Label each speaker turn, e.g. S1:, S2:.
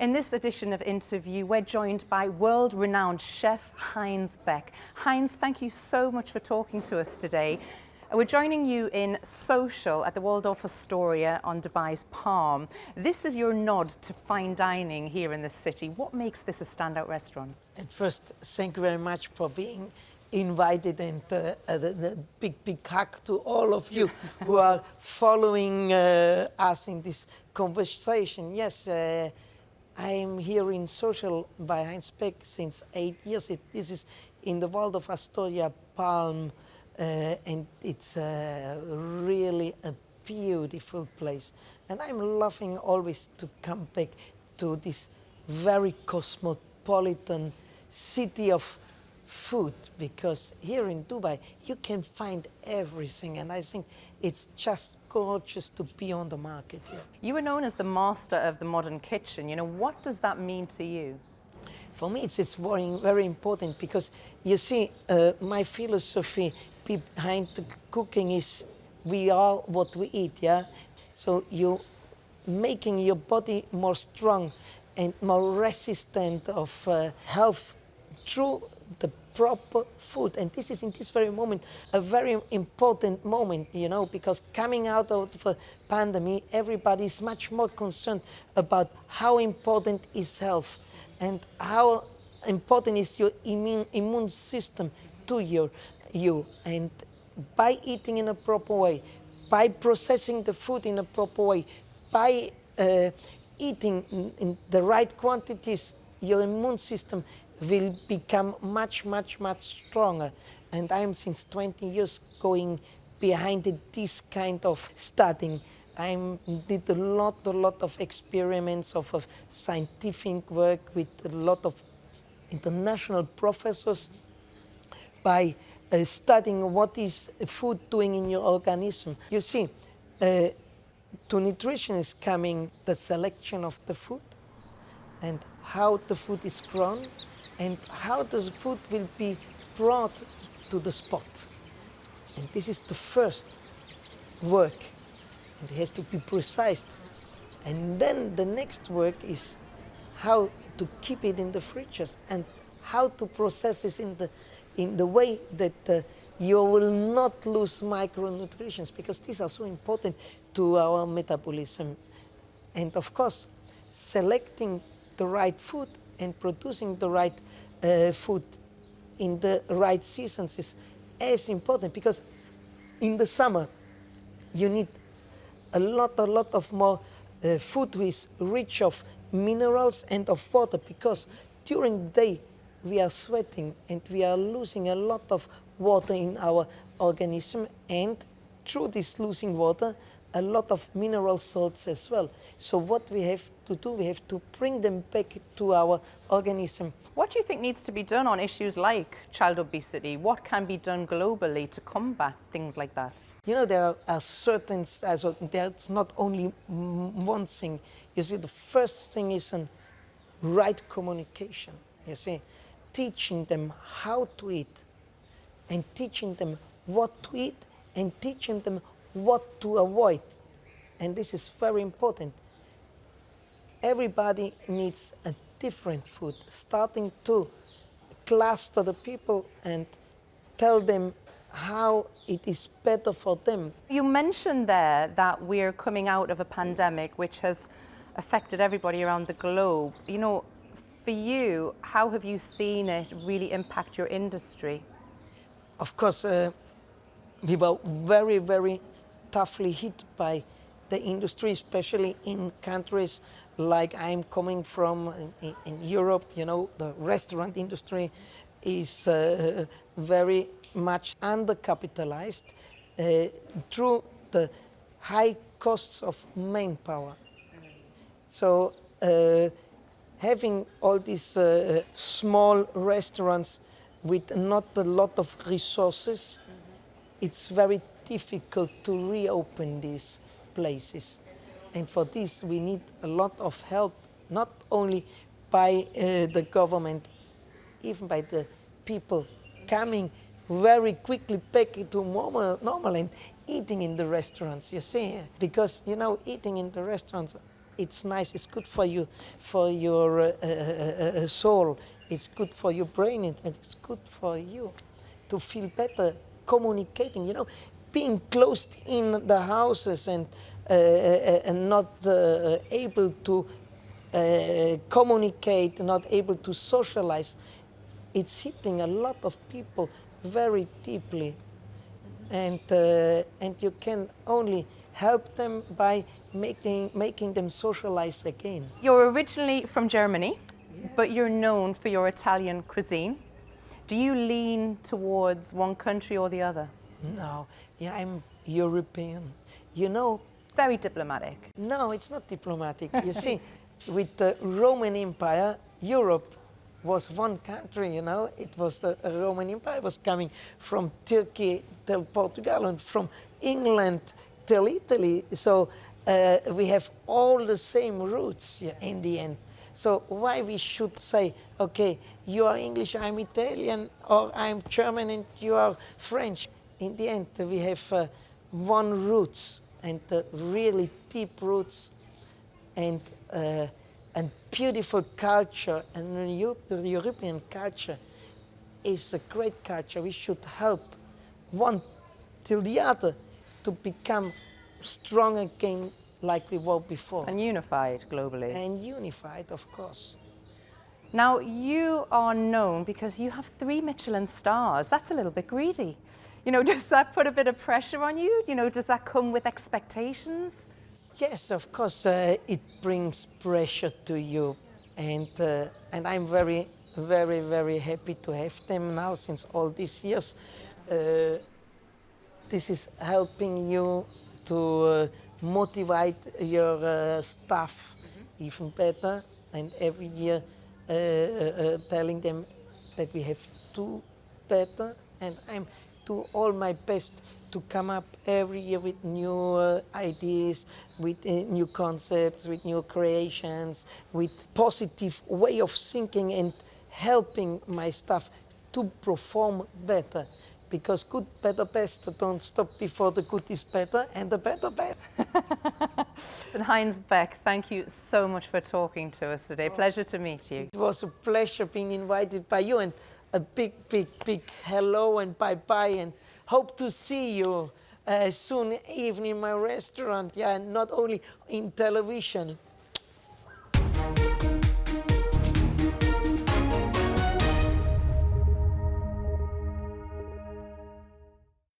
S1: In this edition of Interview, we're joined by world-renowned chef Heinz Beck. Heinz, thank you so much for talking to us today. We're joining you in Social at the Waldorf Astoria on Dubai's Palm. This is your nod to fine dining here in the city. What makes this a standout restaurant?
S2: At first, thank you very much for being invited, and the big hug to all of you who are following us in this conversation. Yes, I am here in Social by Heinz Beck since 8 years. This is in the Waldorf Astoria Palm, and it's really a beautiful place. And I'm loving always to come back to this very cosmopolitan city of food, because here in Dubai you can find everything, and I think it's just gorgeous to be on the market here.
S1: You are known as the master of the modern kitchen. You know, what does that mean to you?
S2: For me, it's very important, because you see, my philosophy behind the cooking is we are what we eat, yeah? So you making your body more strong and more resistant of health through the proper food. And this is in this very moment a very important moment, you know, because coming out of the pandemic, everybody is much more concerned about how important is health and how important is your immune system to you. And by eating in a proper way, by processing the food in a proper way, by eating in the right quantities, your immune system will become much stronger. And I'm since 20 years going behind this kind of studying. I did a lot of experiments of scientific work with a lot of international professors by studying what is food doing in your organism. You see, to nutrition is coming the selection of the food and how the food is grown and how the food will be brought to the spot. And this is the first work, and it has to be precise. And then the next work is how to keep it in the fridges and how to process it in the way that you will not lose micronutrients, because these are so important to our metabolism. And of course, selecting the right food and producing the right food in the right seasons is as important, because in the summer you need a lot of more food with rich of minerals and of water, because during the day we are sweating and we are losing a lot of water in our organism, and through this losing water a lot of mineral salts as well. So what we have to do, we have to bring them back to our organism.
S1: What do you think needs to be done on issues like child obesity? What can be done globally to combat things like that?
S2: You know, there are certain, there's not only one thing. You see, the first thing is right communication. You see, teaching them how to eat and teaching them what to eat and teaching them what to avoid. And this is very important. Everybody needs a different food, starting to cluster the people and tell them how it is better for them.
S1: You mentioned there that we're coming out of a pandemic which has affected everybody around the globe. You know, for you, how have you seen it really impact your industry?
S2: Of course, we were very toughly hit by the industry, especially in countries like I'm coming from in Europe. You know, the restaurant industry is very much undercapitalized through the high costs of manpower. So having all these small restaurants with not a lot of resources, it's very difficult to reopen these places. And for this we need a lot of help, not only by the government, even by the people coming very quickly back to normal and eating in the restaurants, you see. Because, you know, eating in the restaurants it's nice. It's good for you, for your soul. It's good for your brain, and it's good for you to feel better communicating. You know, being closed in the houses and not able to communicate, not able to socialize. It's hitting a lot of people very deeply, and you can only help them by making them socialize again.
S1: You're originally from Germany, but you're known for your Italian cuisine. Do you lean towards one country or the other?
S2: No, yeah, I'm European. You know,
S1: Very diplomatic.
S2: no, it's not diplomatic. You see, with the Roman Empire, Europe was one country, you know. It was the Roman Empire was coming from Turkey till Portugal and from England till Italy. So we have all the same roots, yeah, in the end. So why we should say, okay, you are English, I'm Italian, or I'm German and you are French. In the end, we have one roots, and really deep roots, and beautiful culture, and the European culture is a great culture. We should help one till the other to become strong again like we were before.
S1: And unified globally.
S2: And unified, of course.
S1: Now, you are known because you have 3 Michelin stars. That's a little bit greedy. You know, does that put a bit of pressure on you? You know, does that come with expectations?
S2: Yes, of course, it brings pressure to you, and I'm very, very, very happy to have them now since all these years. This is helping you to motivate your staff even better, and every year telling them that we have to better, and I'm do all my best to come up every year with new ideas, with new concepts, with new creations, with positive way of thinking and helping my staff to perform better. Because good, better, best don't stop before the good is better and the better best.
S1: And Heinz Beck, thank you so much for talking to us today. Pleasure to meet you.
S2: It was a pleasure being invited by you, and a big, big, big hello and bye-bye, and hope to see you soon even in my restaurant, yeah, and not only in television.